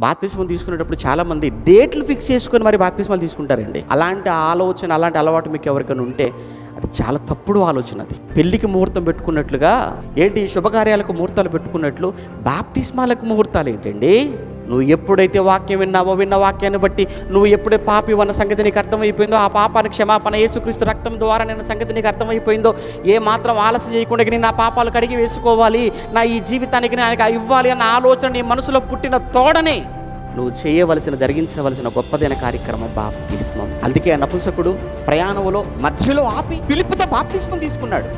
బాప్తిస్మం తీసుకునేటప్పుడు చాలామంది డేట్లు ఫిక్స్ చేసుకొని మరి బాప్తిస్మాలు తీసుకుంటారండి. అలాంటి ఆలోచన, అలాంటి అలవాటు మీకు ఎవరికైనా ఉంటే అది చాలా తప్పుడు ఆలోచన. అది పెళ్లికి ముహూర్తం పెట్టుకున్నట్లుగా ఏంటి, శుభకార్యాలకు ముహూర్తాలు పెట్టుకున్నట్లు బాప్తిస్మాలకు ముహూర్తాలు ఏంటండి? నువ్వు ఎప్పుడైతే వాక్యం విన్న వాక్యాన్ని బట్టి నువ్వు ఎప్పుడే పాపి అన్న సంగతి నీకు అర్థమైపోయిందో, ఆ పాపానికి క్షమాపణ యేసుక్రీస్తు రక్తం ద్వారా నేను సంగతి నీకు అర్థమైపోయిందో, ఏ మాత్రం ఆలస్యం చేయకుండా నేను నా పాపాలు కడిగి వేసుకోవాలి, నా ఈ జీవితానికి నాకు ఇవ్వాలి అన్న ఆలోచన నీ మనసులో పుట్టిన తోడనే నువ్వు చేయవలసిన, జరిగించవలసిన గొప్పదైన కార్యక్రమం బాప్తిస్మం. అందుకే ఆ నపుంసకుడు ప్రయాణంలో మధ్యలో ఆపి పిలుపుతో బాప్తిస్మం తీసుకున్నాడు.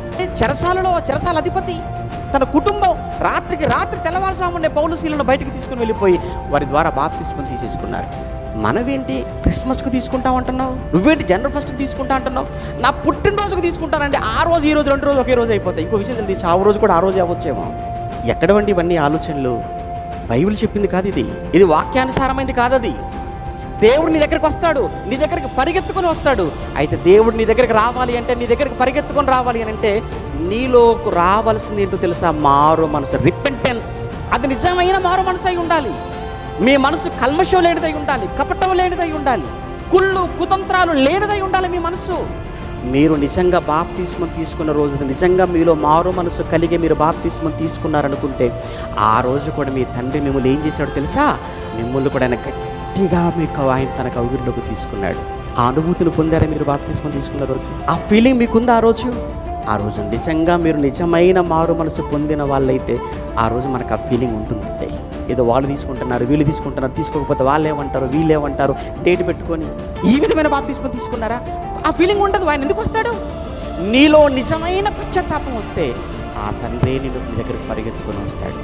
చెరసాల అధిపతి తన కుటుంబం రాత్రికి రాత్రి తెల్లవారుజామునే పౌలు శీలను బయటికి తీసుకుని వెళ్ళిపోయి వారి ద్వారా బాప్తిస్మం తీసేసుకున్నారు. మనవేంటి క్రిస్మస్కు తీసుకుంటావు అంటున్నావు, నువ్వేంటి జనవరి 1కి తీసుకుంటా అంటున్నావు, నా పుట్టినరోజుకు తీసుకుంటానండి. ఆ రోజు ఈ రోజు 2 రోజులు ఒకే రోజు అయిపోతాయి. ఇంకో విషయం తెలియదు, చావు రోజు కూడా ఆ రోజు అవ్వచ్చేమో. ఎక్కడవండి ఇవన్నీ ఆలోచనలు? బైబిల్ చెప్పింది కాదు ఇది వాక్యానుసారమైంది కాదు. అది దేవుడు నీ దగ్గరికి వస్తాడు, నీ దగ్గరికి పరిగెత్తుకొని వస్తాడు. అయితే దేవుడు నీ దగ్గరికి రావాలి అంటే, నీ దగ్గరికి పరిగెత్తుకొని రావాలి అని అంటే నీలోకి రావాల్సింది ఏంటో తెలుసా? మారు మనసు, రిపెంటెన్స్. అది నిజమైన మారు మనసు అయి ఉండాలి. మీ మనసు కల్మషం లేనిదై ఉండాలి, కపటం లేనిదై ఉండాలి, కుళ్ళు కుతంత్రాలు లేనిదై ఉండాలి మీ మనసు. మీరు నిజంగా బాప్తిస్మం తీసుకున్న రోజు, నిజంగా మీలో మారు మనసు కలిగి మీరు బాప్తిస్మం తీసుకున్నారనుకుంటే, ఆ రోజు కూడా మీ తండ్రి మిమ్మల్ని ఏం చేశాడో తెలుసా? మిమ్మల్ని కూడా ఆయన గట్టిగా మీకు ఆయన తన కౌగిలిలోకి తీసుకున్నాడు. ఆ అనుభూతిని పొందారా మీరు బాప్తిస్మం తీసుకున్న రోజు? ఆ ఫీలింగ్ మీకుందా ఆ రోజు? ఆ రోజు నిజంగా మీరు నిజమైన మారు మనసు పొందిన వాళ్ళైతే ఆ రోజు మనకు ఆ ఫీలింగ్ ఉంటుందంటే, ఏదో వాళ్ళు తీసుకుంటున్నారు, వీళ్ళు తీసుకుంటున్నారు, తీసుకోకపోతే వాళ్ళు ఏమంటారు, వీళ్ళు ఏమంటారు, డేట్ పెట్టుకొని ఈ విధమైన బాప్తిస్మం తీసుకున్నారా? ఆ ఫీలింగ్ ఉండదు. ఆయన ఎందుకు వస్తాడు? నీలో నిజమైన పశ్చాత్తాపం వస్తే ఆ తండ్రే నిన్ను నీ దగ్గరికి పరిగెత్తుకొని వస్తాడు.